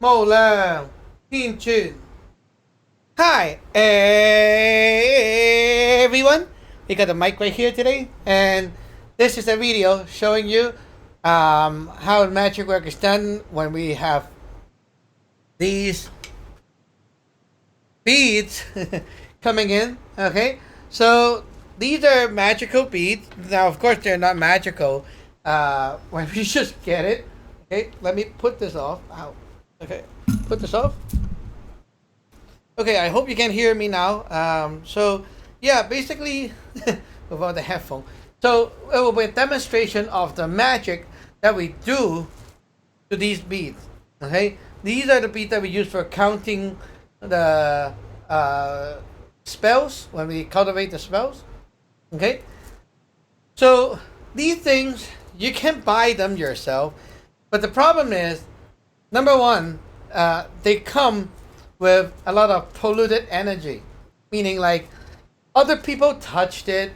Mo Lang, Teen Chin. Hi, everyone. We got the mic right here today, and this is a video showing you how magic work is done when we have these beads coming in. Okay, so these are magical beads. Now, of course, they're not magical when we just get it. Okay, let me put this off. Ow. Okay, put this off. Okay, I hope you can hear me now. So, yeah, basically, without the headphone. So, it will be a demonstration of the magic that we do to these beads. Okay, these are the beads that we use for counting the spells when we cultivate the spells. Okay, so these things you can buy them yourself, but the problem is, number one, they come with a lot of polluted energy, meaning like other people touched it,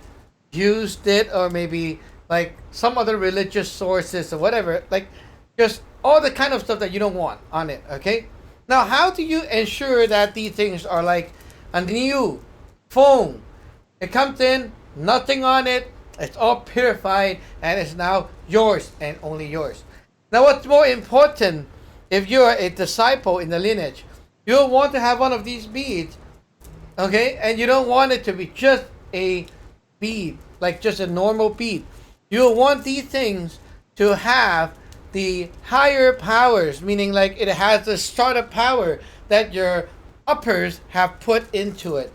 used it, or maybe like some other religious sources or whatever, like just all the kind of stuff that you don't want on it. Okay, now how do you ensure that these things are like a new phone? It comes in, nothing on it, it's all purified, and it's now yours and only yours. Now, what's more important, if you're a disciple in the lineage, you'll want to have one of these beads, okay? And you don't want it to be just a bead, like just a normal bead. You'll want these things to have the higher powers, meaning like it has the startup power that your uppers have put into it.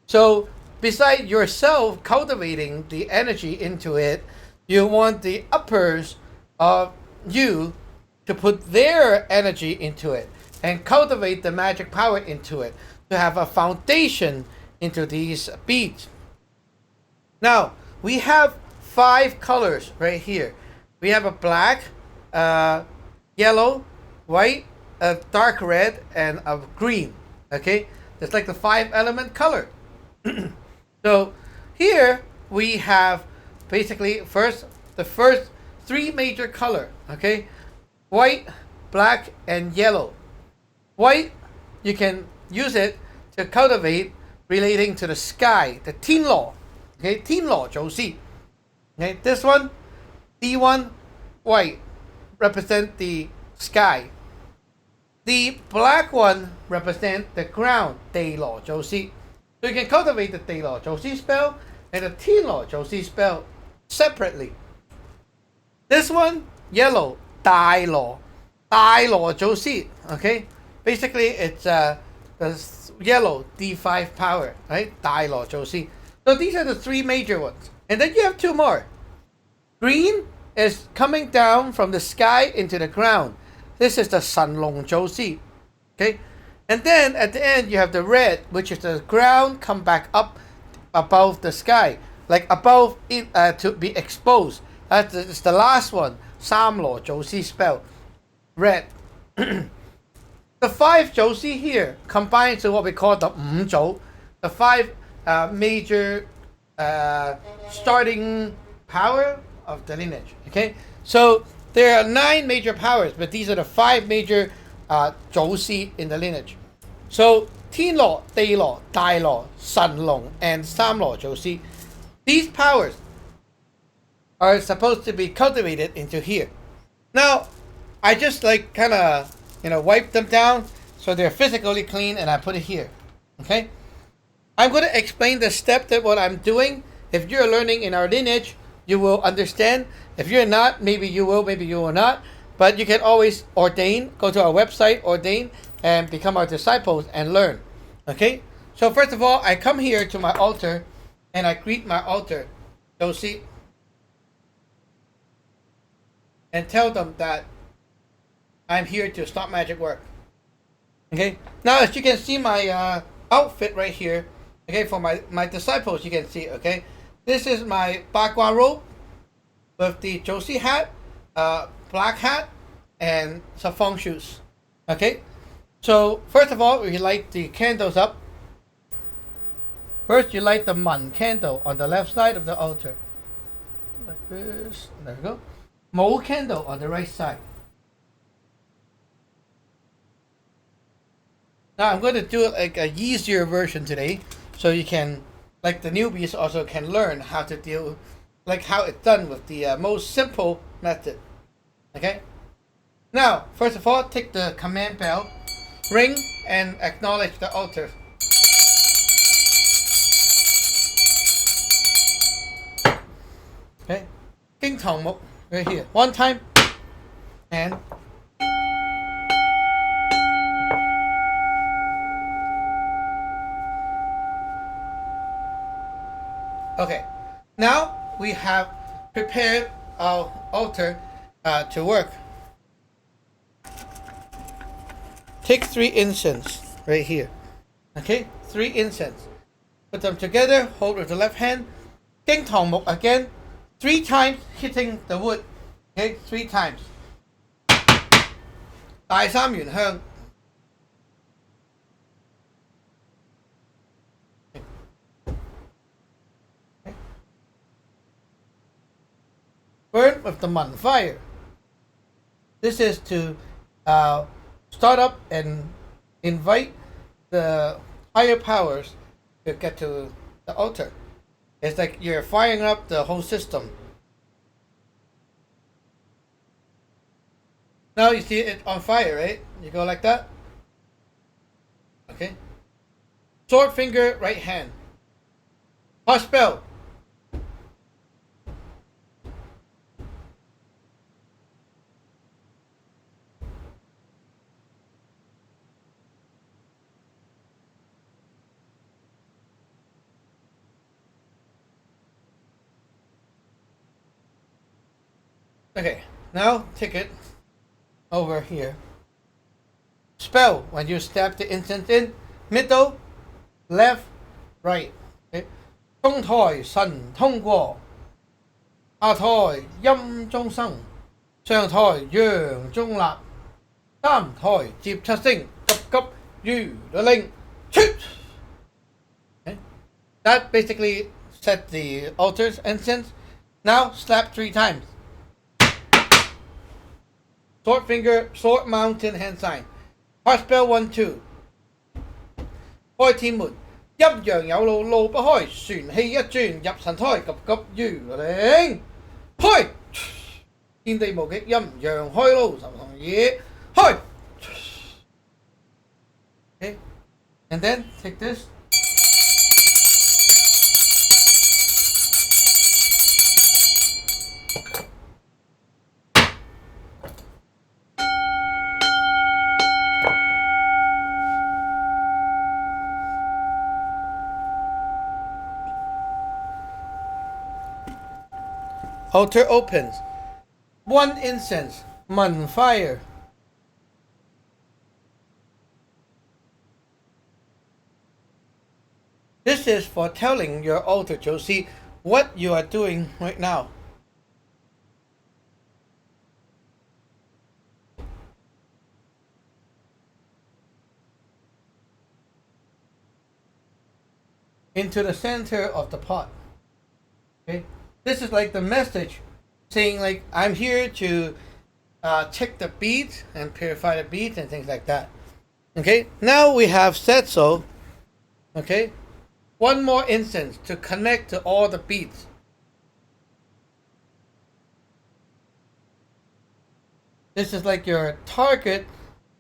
So, beside yourself cultivating the energy into it, you want the uppers of you to put their energy into it and cultivate the magic power into it to have a foundation into these beads. Now, we have 5 colors right here. We have a black, yellow, white, a dark red, and a green. Okay? It's like the 5 element color. So here we have basically the first 3 major color. Okay? White, black, and yellow. White, you can use it to cultivate relating to the sky, the Teen Law. Okay, Teen Law, 就是. Okay, this one, D1, white, represent the sky. The black one represent the ground, 地羅造師. So you can cultivate the 地羅造師 spell and the 天羅造師 spell separately. This one, yellow, 大羅造師. Okay, basically it's the yellow D5 power, right? 大羅造師. So these are the 3 major ones, and then you have 2 more. Green is coming down from the sky into the ground. This is the 神龍造師. Okay, and then at the end you have the red, which is the ground come back up above the sky, like above it to be exposed. That's the last one. 三羅造師 spell, red. The 5組 here combine to what we call the 五組, the 5 major starting power of the lineage. Okay, so there are 9 major powers, but these are the 5 major 組 in the lineage. So 天羅、地羅、大羅、神龍, and 三羅組. These powers are supposed to be cultivated into here. Now, I just like kind of wipe them down so they're physically clean, and I put it here. Okay, I'm going to explain the step that what I'm doing. If you're learning in our lineage, you will understand. If you're not, maybe you will, maybe you will not. But you can always ordain, go to our website, ordain, and become our disciples and learn. Okay? So first of all, I come here to my altar and I greet my altar. So see, and tell them that I'm here to stop magic work. Okay? Now, as you can see my outfit right here, okay, for my disciples, you can see, okay? This is my Bagua robe with the Josie hat, black hat, and some feng shoes. Okay? So, first of all, we light the candles up. First, you light the Man candle on the left side of the altar. Like this. There we go. Mo candle on the right side. Now I'm going to do like a easier version today, so you can, like the newbies, also can learn how to deal, like how it's done with the most simple method. Okay. Now, first of all, take the command bell, ring, and acknowledge the altar. Okay. Kinh Thong Mục right here. One time, and okay. Now we have prepared our altar to work. Take 3 incense right here. Okay, 3 incense. Put them together, hold with the left hand. Kinh Thong Mục again, 3 times hitting the wood. Okay, 3 times. 大三元香. Okay. Burn with the man fire. This is to start up and invite the higher powers to get to the altar. It's like you're firing up the whole system. Now you see it on fire, right? You go like that. Okay. Sword finger, right hand. Hush spell. Okay, now take it over here. Spell, when you stab the incense in, middle, left, right. Okay. 中台神通過，下台陰中生，上台陽中立，三台接七星，急急如律令。Okay. That basically set the altar's incense. Now slap 3 times. Sword finger, sword mountain hand sign. Heart spell 1, 2. 開天門，陰陽有路路不開，旋氣一轉入神胎，急急如律令。開，天地無極，陰陽開路，神同嘢開。Okay, and then take this. Altar opens. 1 incense, man fire. This is for telling your altar to see what you are doing right now. Into the center of the pot. Okay. This is like the message saying like I'm here to check the beads and purify the beads and things like that. Okay, now we have said so. Okay, 1 more incense to connect to all the beads. This is like your target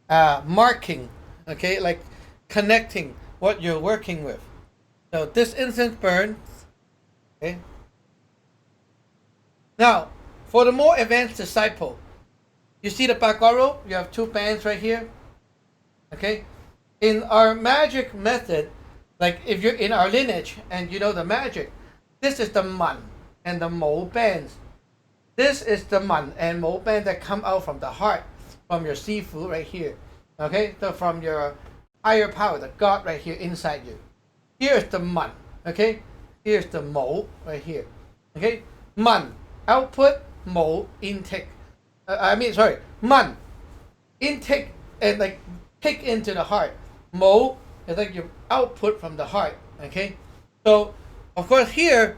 marking. Okay, like connecting what you're working with. So this incense burns. Okay. Now, for the more advanced disciple, you see the Bakaro, you have 2 bands right here. Okay? In our magic method, like if you're in our lineage and you know the magic, this is the Man and the Mo bands. This is the Man and Mo band that come out from the heart, from your Sifu right here. Okay? So from your higher power, the God right here inside you. Here's the Man. Okay? Here's the Mo right here. Okay? Man. Output, Mo, intake. Man, intake and like take into the heart. Mo is like your output from the heart. Okay, so of course here,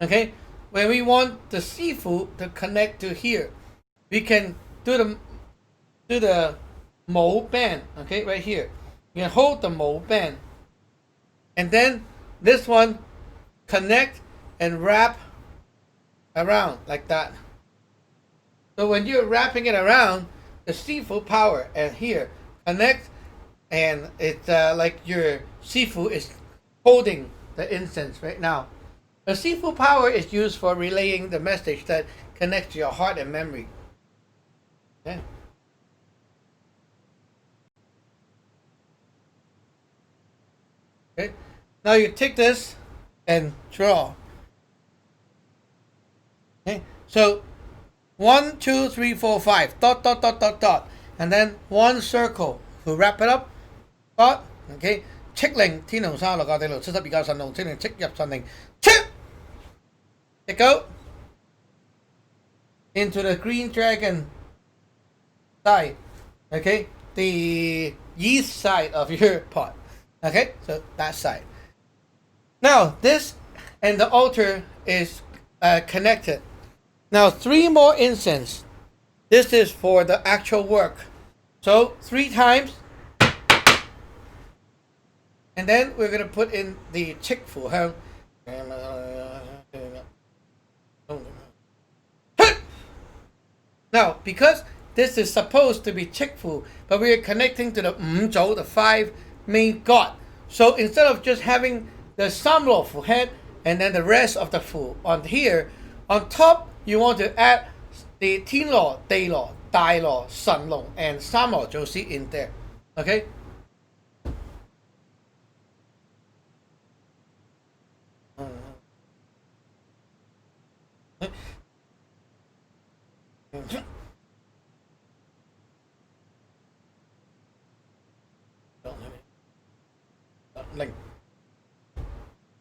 okay, when we want the Sifu to connect to here, we can do the Mo band. Okay, right here. You can hold the mold band. And then this one connect and wrap around like that. So when you're wrapping it around, the Sifu power and here connect, and it's like your Sifu is holding the incense right now. The Sifu power is used for relaying the message that connects to your heart and memory. Okay. Okay. Now you take this and draw. Okay. So 1, 2, 3, 4, 5. Dot dot dot dot dot. And then one circle to wrap it up. Dot. Okay. 戚令天龍沙落教地牢72教神龍，戚令戚入神靈，戚 it go into the green dragon side. Okay. The east side of your pot. Okay. So that side. Now this and the altar is connected. Now 3 more incense. This is for the actual work. So 3 times. And then we're going to put in the chick fu hang. Now, because this is supposed to be chick fu, but we are connecting to the zhou, the 5 main god. So instead of just having the samlo fu head and then the rest of the fu on here, on top you want to add the 天羅、地羅、大羅、神龍 and 三羅祖師 in there. Okay?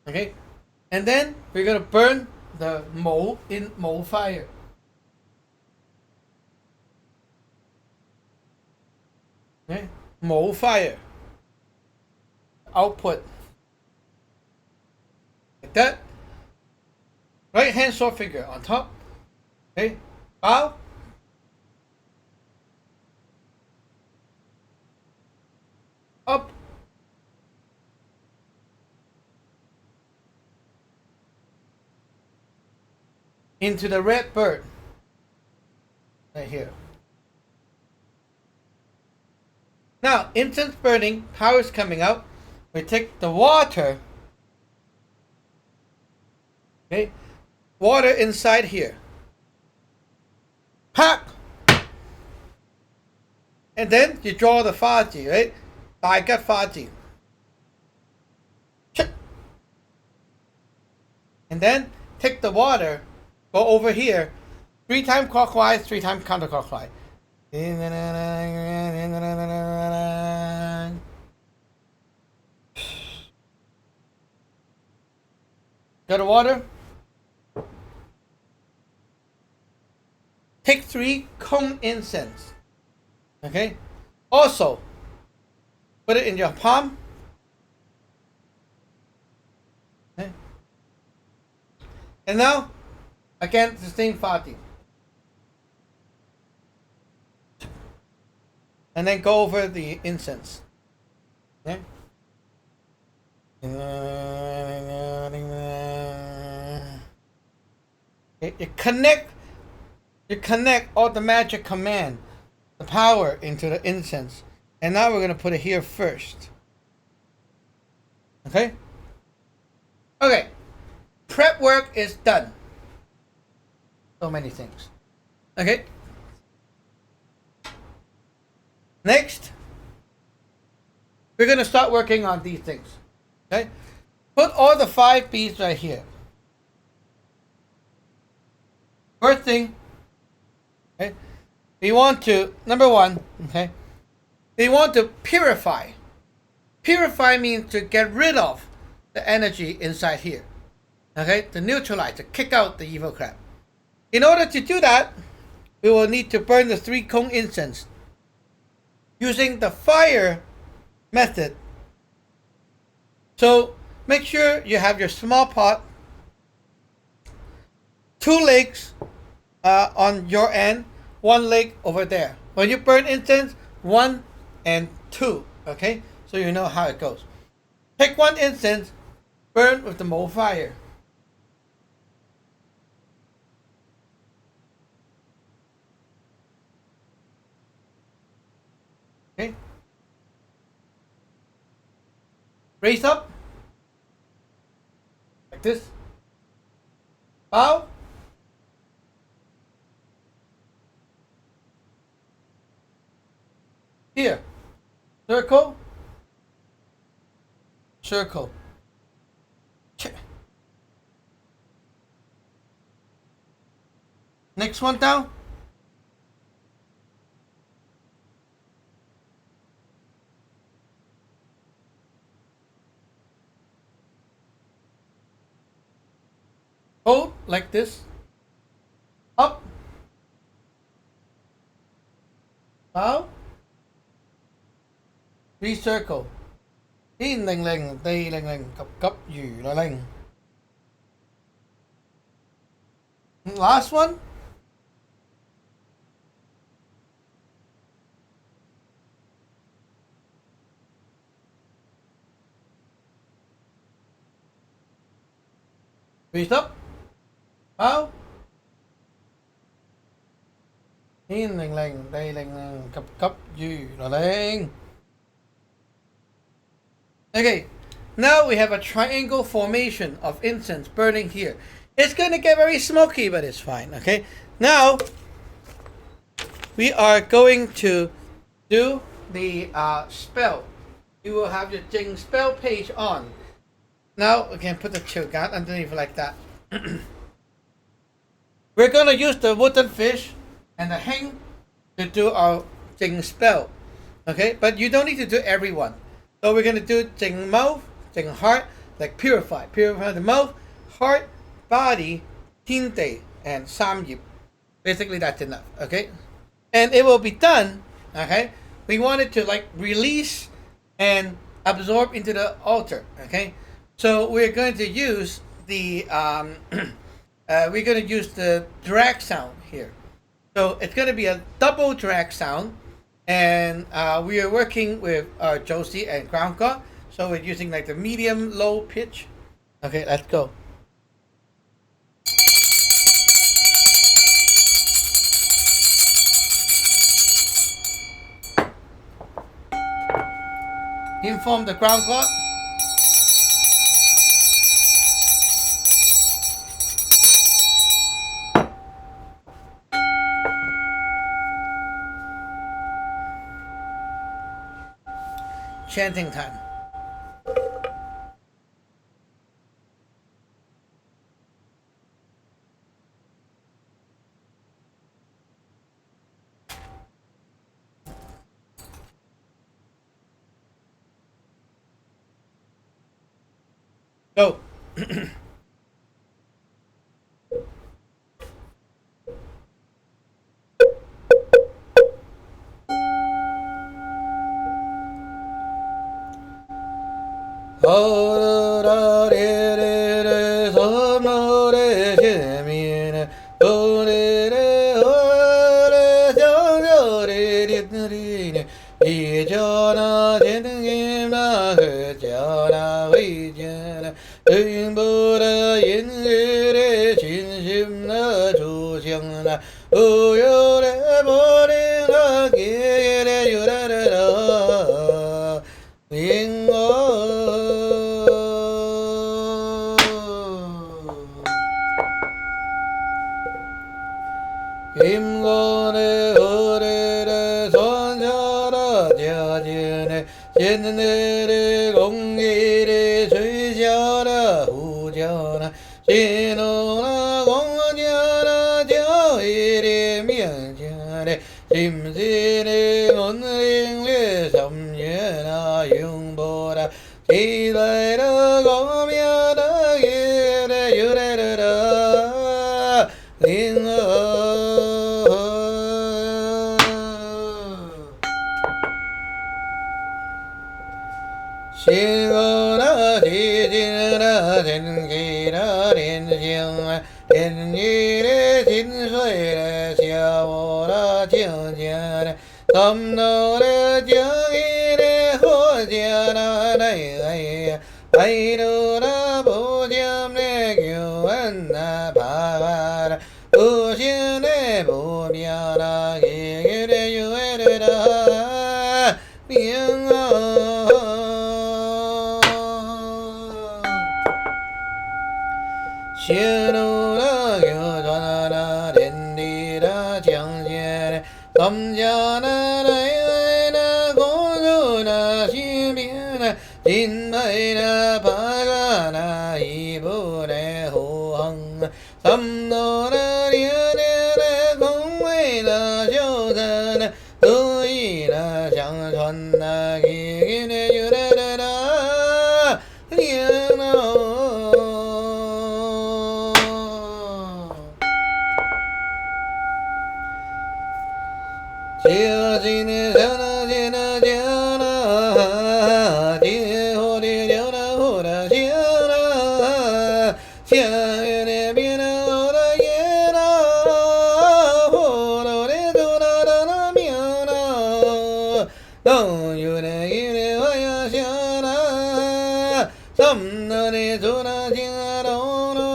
Okay? And then we're going to burn the mold in mold fire. Okay? Mold fire. Output. Like that. Right hand sword figure on top. Okay? Bow. Up. Into the red bird. Right here. Now, incense burning, power is coming out. We take the water. Okay? Water inside here. Pack! And then you draw the faji, right? I got faji. And then take the water, go over here, 3 times clockwise, 3 times counterclockwise. Got the water? Take 3 cone incense. Okay? Also, put it in your palm. Okay? And now, again, the same Fati. And then go over the incense. Okay? You connect all the magic command, the power into the incense. And now we're going to put it here first. Okay? Okay. Prep work is done. So many things. Okay? Next, we're going to start working on these things. Okay? Put all the 5 beads right here. First thing, okay, we want to, number 1, okay, we want to purify. Purify means to get rid of the energy inside here. Okay, to neutralize, to kick out the evil crap. In order to do that, we will need to burn the 3 cone incense using the fire method. So make sure you have your small pot, 2 legs on your end, 1 leg over there. When you burn incense, 1 and 2. Okay, so you know how it goes. Take one incense, burn with the mold fire. Okay? Raise up, like this. Bow. Here. Circle. Circle. Next one down. Hold like this. Up. Bow. Recircle. Đi lành lành, đây lành lành, cấp cấp gì là lành. Last one. Reach up. Bow. Đi lành lành, đây lành lành, cấp cấp gì là lành. Okay, now we have a triangle formation of incense burning here. It's going to get very smoky, but it's fine, okay? Now, we are going to do the spell. You will have your Jing spell page on. Now, we can put the chill guard underneath like that. We're going to use the wooden fish and the hang to do our Jing spell, okay? But you don't need to do every one. So we're going to do Jing mouth, Jing heart, like purify. Purify the mouth, heart, body, Tinte, and Samyip. Basically, that's enough, okay? And it will be done, okay? We want it to like release and absorb into the altar, okay? So we're going to use the we're going to use the drag sound here. So it's going to be a double drag sound, and we are working with Josie and Ground God. So we're using like the medium low pitch. Okay, let's go. Inform the Ground God. Chanting time. Go. 임건의 허리를 손자라 자진의 진내를 공기를 주자라 후자라 진호나 공자라 저일이 명자래 심신의 온ring리 삼ye나 융보라 지대라 고면아 기래 유래르라 링어 신고나 지진나 진기나 린싱 린일의 진수일의 시아오라 정전의 덤노의 정일의 호자 Aidura Buddham Negu and Pavara Ushine Buddhana Gigure Yueda Shirura Yudana Dindira Jiangjian Samjana Raina Gozuna Shibina Jinmaina Pagana Ibure Huang Samnora Riane Gongwena Jodan Tuina Changchona Gigine Yurada Riana Jina Jana Jina Jana Jihori Jana Hora Jana Jana Bina Hora Jana Hora Jana Dana Miana Don't you Nagini Vaya Jana Samnani Juna Jina Dono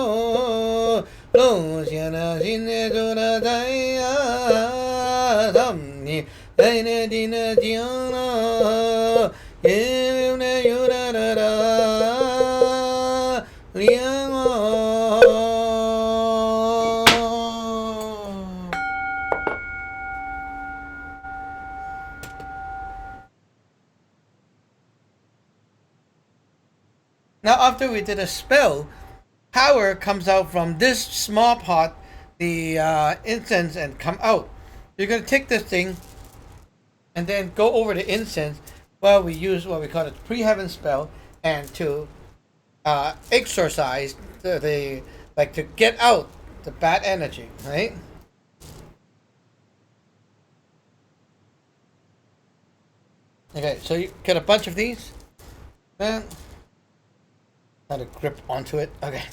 Luciana Jine Juna Daya Dine Dina Diana Yuna Yurada Liana. Now, after we did a spell, power comes out from this small pot, the incense, and come out. You're going to take this thing and then go over the incense while we use what we call a pre-heaven spell and to exorcise the like to get out the bad energy, right? Okay, so you get a bunch of these. Then try to grip onto it. Okay.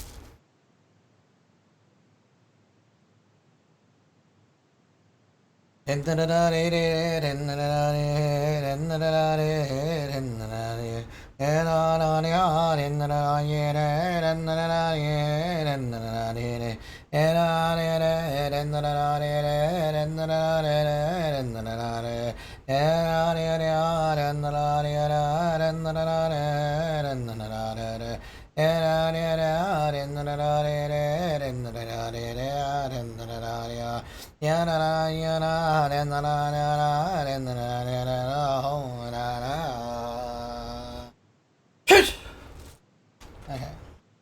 Okay.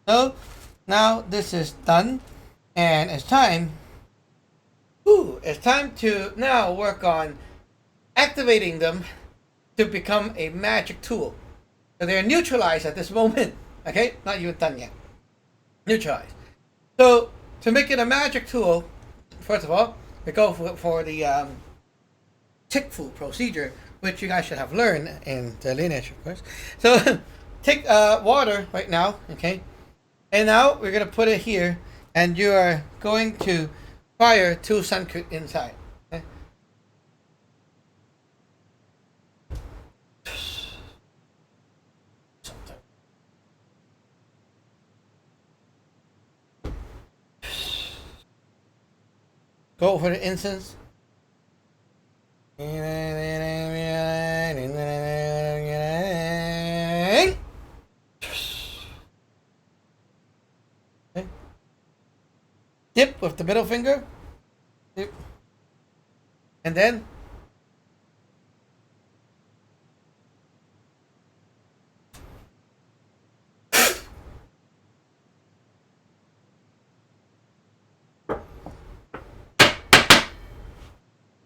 So now this is done, and it's time. It's time to now work on activating them to become a magic tool. So they're neutralized at this moment. Okay, not even done yet. Neutralized. So to make it a magic tool, first of all, we go for the Tikfu procedure, which you guys should have learned in the lineage, of course. So take water right now, okay? And now we're going to put it here, and you are going to fire 2 Sunkut inside. Okay? Go for the incense. Okay. Dip with the middle finger. Dip. And then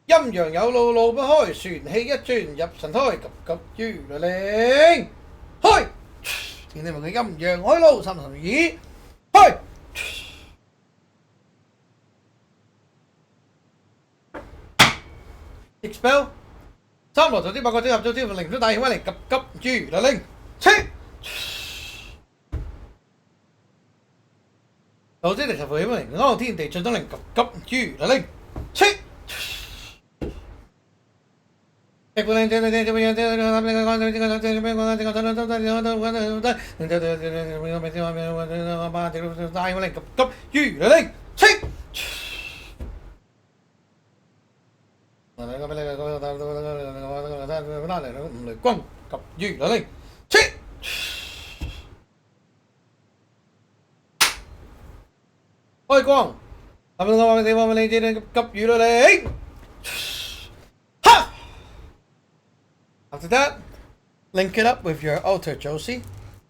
陰陽有路路不開，船氣一轉入神胎，急急如律令開。見你們嘅陰陽開路，三神耳開。Expel 三羅頭啲八個組合組招靈都大顯威靈，急急如律令切。老師嚟十副起威靈，安天地進東靈，急急如律令切。quăng cặp gì đó lên chết ôi quăng cặp gì đó lên ha. After that, link it up with your altar, Josie.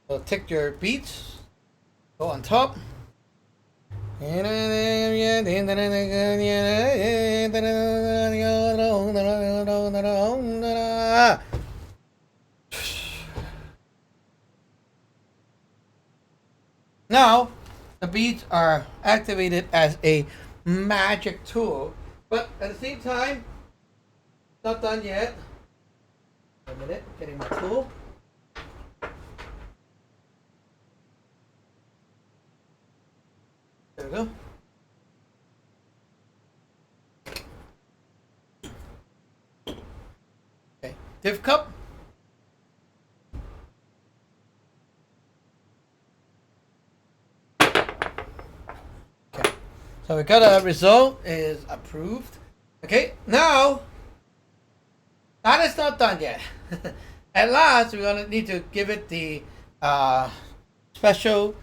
So take your beats, go on top. Now, the beads are activated as a magic tool, but at the same time, not done yet. A minute, getting my tool. There we go. Okay, div cup. Okay, so we got a result is approved. Okay, now that is not done yet. At last, we're gonna need to give it the special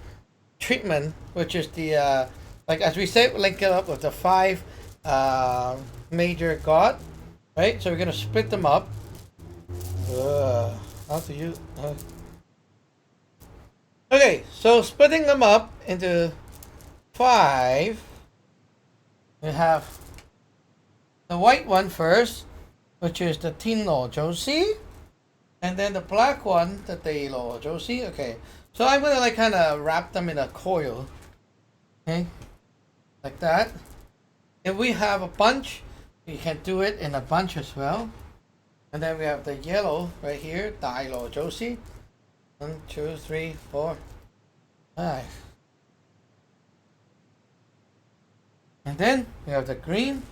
treatment, which is the like as we said, link it up with the 5 major god, right? So we're gonna split them up. How do you? Okay, so splitting them up into 5, we have the white one first, which is the Tino Josie, and then the black one, the Tailo Josie. Okay, so I'm gonna like kind of wrap them in a coil, okay, like that. If we have a bunch, we can do it in a bunch as well. And then we have the yellow right here, Tailo Josie. 1, 2, 3, 4, 5. And then we have the green.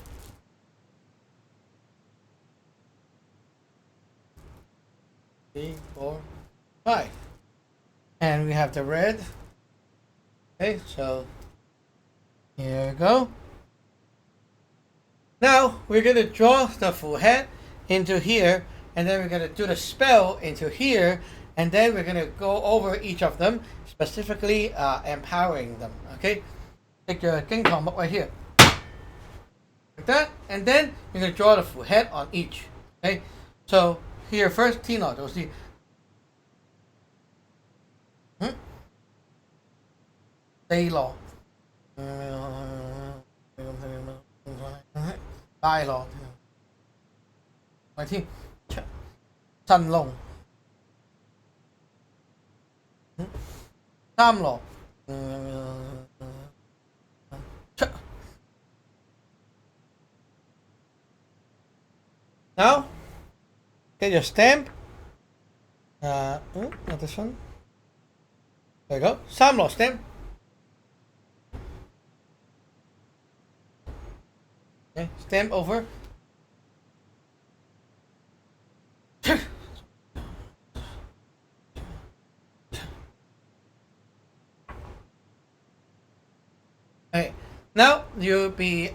3, 4, 5. And we have the red. Okay, so here we go. Now we're going to draw the full head into here, and then we're going to do the spell into here, and then we're going to go over each of them, specifically empowering them. Okay, take your king tom up right here, like that, and then you're going to draw the full head on each. Okay, so here first, Tino, you'll see. Tailo. Đại lò Ngoài thiên Săn lồng Tam lò Now get your stamp. Not this one. There you go. Sam lò stamp. Okay, stamp over. Okay, now you'll be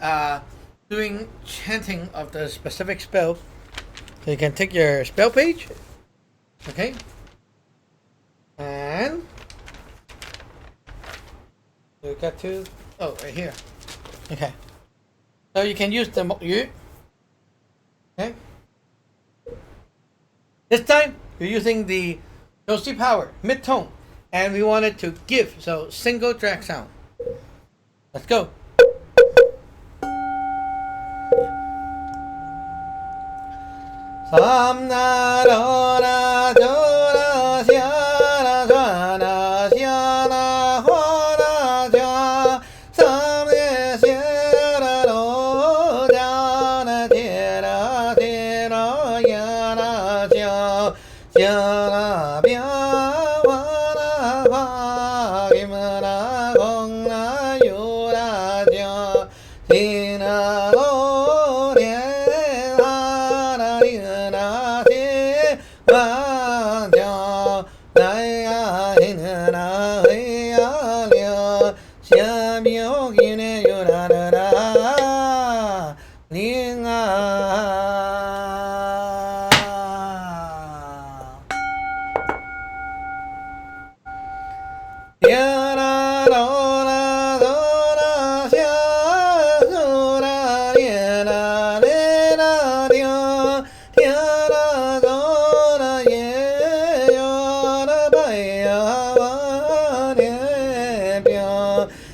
doing chanting of the specific spell. So you can take your spell page, okay, and you got to right here. Okay, so you can use the yu. Okay, this time you're using the Josie power mid tone, and we want it to give, so single track sound. Let's go. Samna ra jora siana jana siana hora ja samne siana ro jana tera tera yana ja siana bia wana va gimana gong na yura ja sina lo 灵啊，耶啦哆啦哆啦夏苏啦列啦列啦丁，天啦哆啦耶哟啦拜呀哇列兵，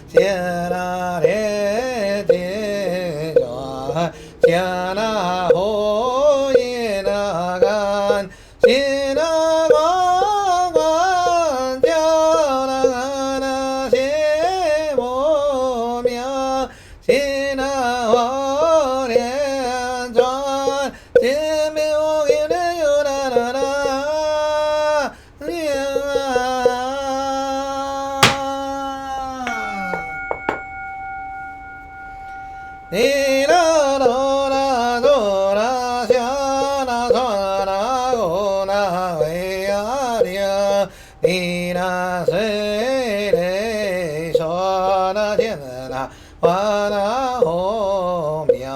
谢啦列地转，谢啦吼耶啦干，谢啦光光叫啦干啦谢无名，谢啦我连转，谢名我给的有啦啦啦，灵啊。你啦哆啦哆啦夏啦嗦啦咕啦喂呀灵，你啦水嘞说啦天啦花啦红名，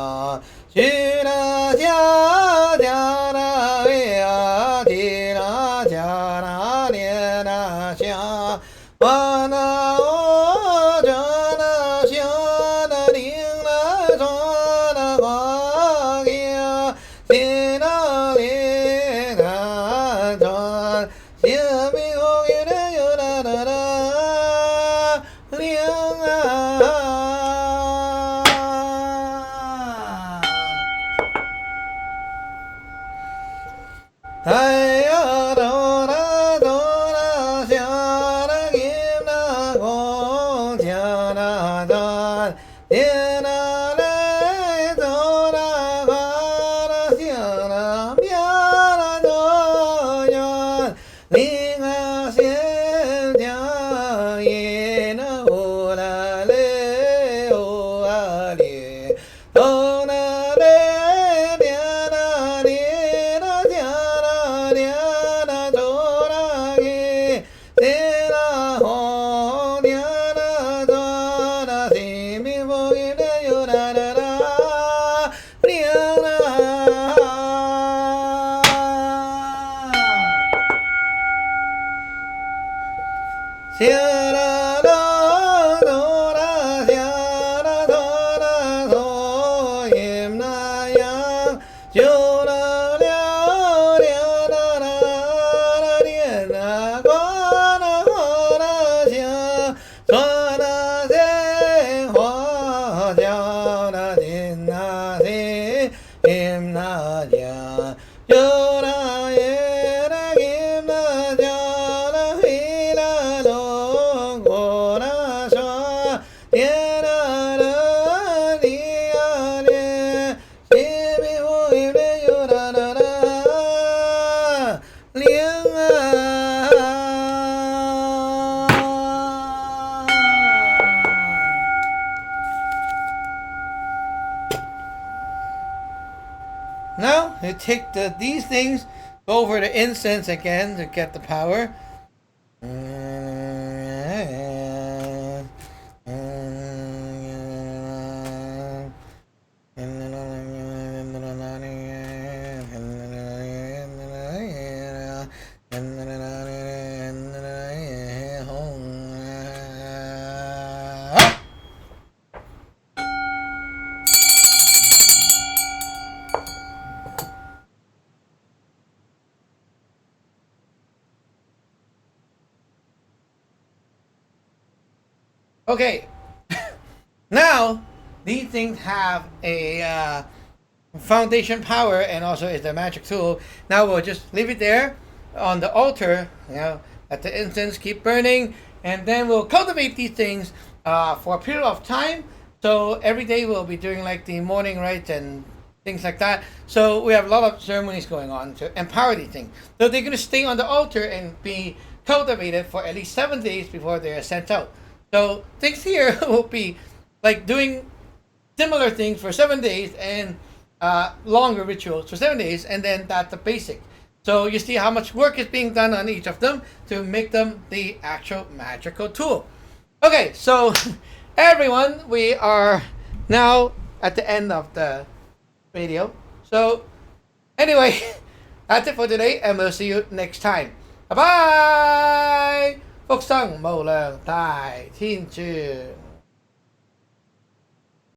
去啦家家啦喂呀地啦家啦连啦香，花啦我家啦香啦灵啦转啦花呀，心啦灵啦转，心里红云的有啦啦啦灵啊。哎呀，哆啦哆啦夏啦金啦空cha啦转，天啦嘞哆啦哈啦香啦妙啦多远，灵啊仙家耶那乌啦嘞乌啊哩，哆啦嘞咧啦哩啦家啦咧啦哆啦给，咧啦红咧啦哆啦西咪佛给咧有啦啦啦灵啦。夏啦啦哆啦夏啦哆啦嗦音啦呀，就啦了了啦啦啦连啦挂啦花啦香，转啦鲜花叫啦金啦西音啦呀，有啦耶啦金啦叫啦黑啦龙过啦刷，天啦啦地呀咧，西咪佛音咧有啦啦啦灵啊。Now you take these things, go over the incense again to get the power. Okay, now these things have a foundation power and also is a magic tool. Now we'll just leave it there on the altar, let the incense keep burning, and then we'll cultivate these things for a period of time. So every day we'll be doing like the morning rites and things like that. So we have a lot of ceremonies going on to empower these things. So they're going to stay on the altar and be cultivated for at least 7 days before they are sent out. So things here will be like doing similar things for 7 days and longer rituals for 7 days, and then that's the basic. So you see how much work is being done on each of them to make them the actual magical tool. Okay, so everyone, we are now at the end of the video. So anyway, that's it for today, and we'll see you next time. Bye bye. Phúc Song Mâu Lương Tai Thiên Chư.